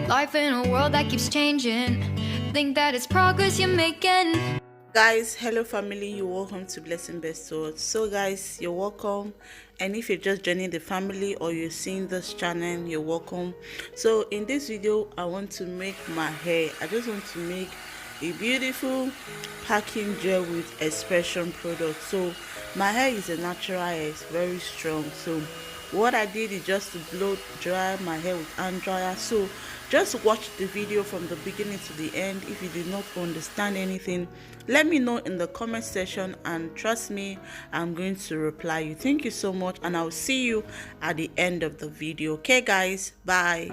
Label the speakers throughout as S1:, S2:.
S1: Life in a world that keeps changing. Think that it's progress you're making.
S2: Guys, hello family, you're welcome to Blessing Best Words. So guys, you're welcome, and if you're just joining the family or you're seeing this channel, you're welcome. So in this video I want to make my hair. I just want to make a beautiful packing gel with expression product. So my hair is a natural hair, it's very strong. So what I did is just to blow dry my hair with hand dryer. So just watch the video from the beginning to the end. If you did not understand anything, let me know in the comment section, and trust me, I'm going to reply you. Thank you so much, and I'll see you at the end of the video. Okay guys, bye.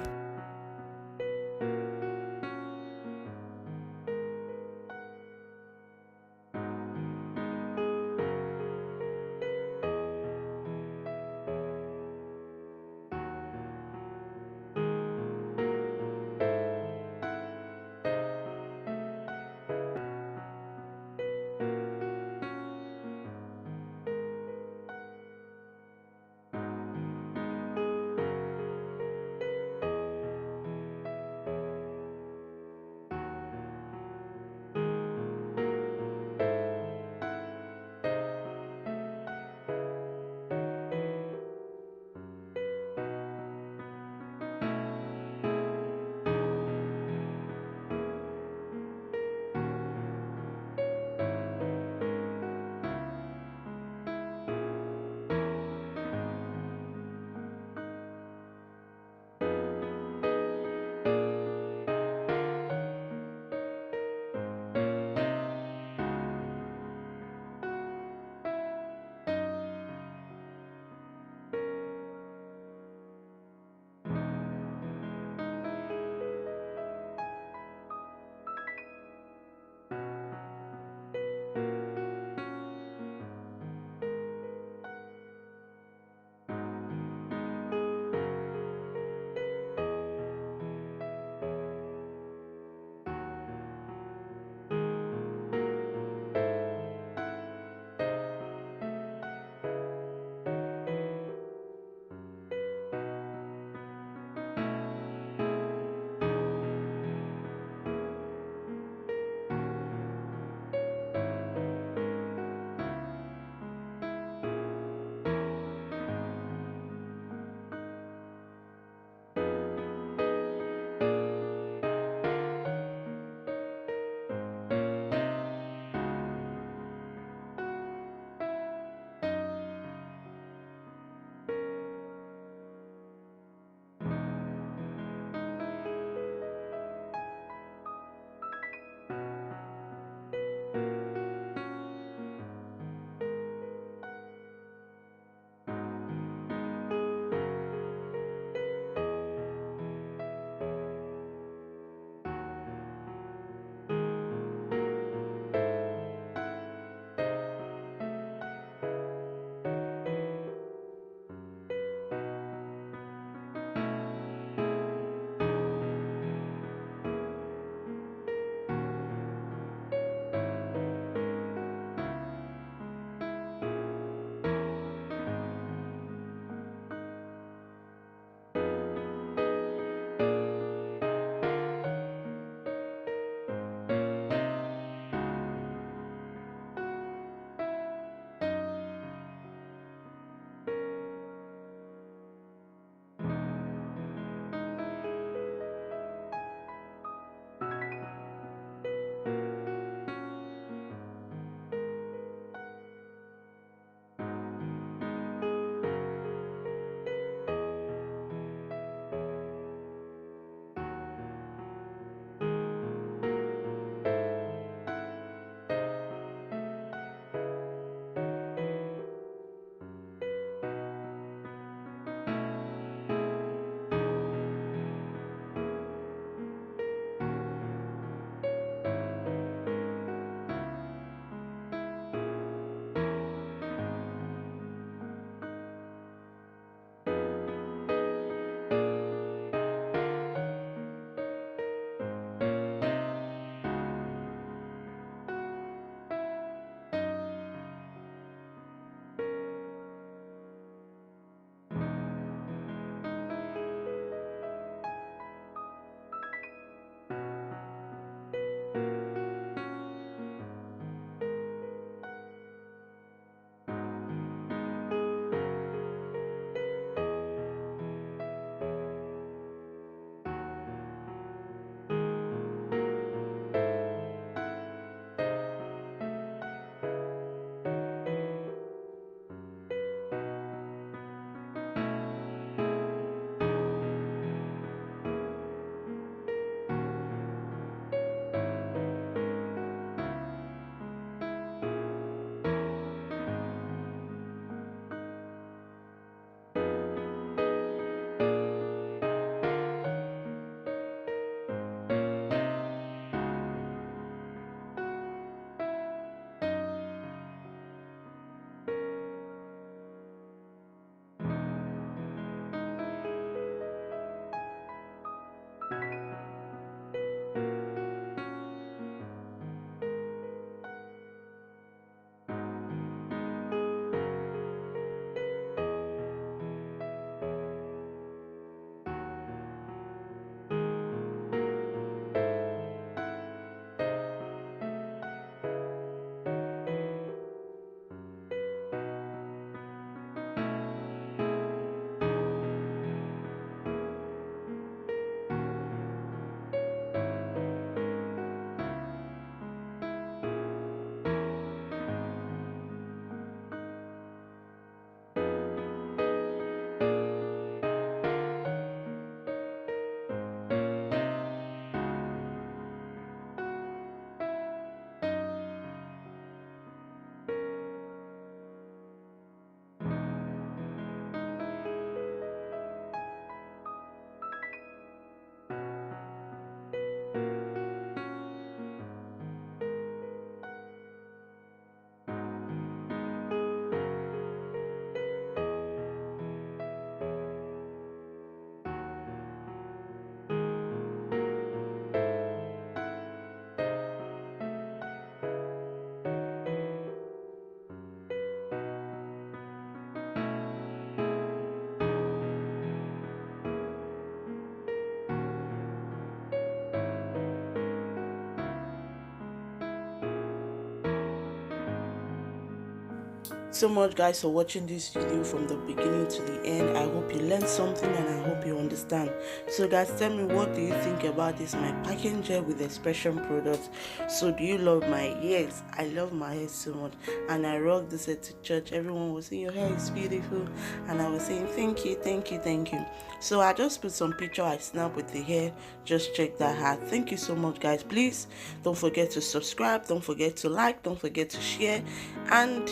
S2: so much, guys, for watching this video from the beginning to the end. I hope you learned something and I hope you understand. So guys, tell me, what do you think about this my packing gel with expression product? So do you love my hair? Yes, I love my hair so much, and I rock this hair to church. Everyone was saying your hair is beautiful, and I was saying thank you, thank you, thank you. So I just put some picture I snap with the hair. Just check that out. Thank you so much, guys. Please don't forget to subscribe, don't forget to like, don't forget to share, and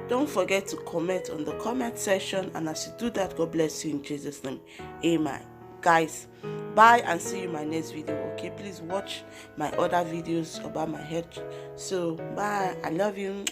S2: don't forget to comment on the comment section. And as you do that, God bless you in Jesus' name. Amen. Guys, bye, and see you in my next video. Okay, please watch my other videos about my hair. So bye, I love you.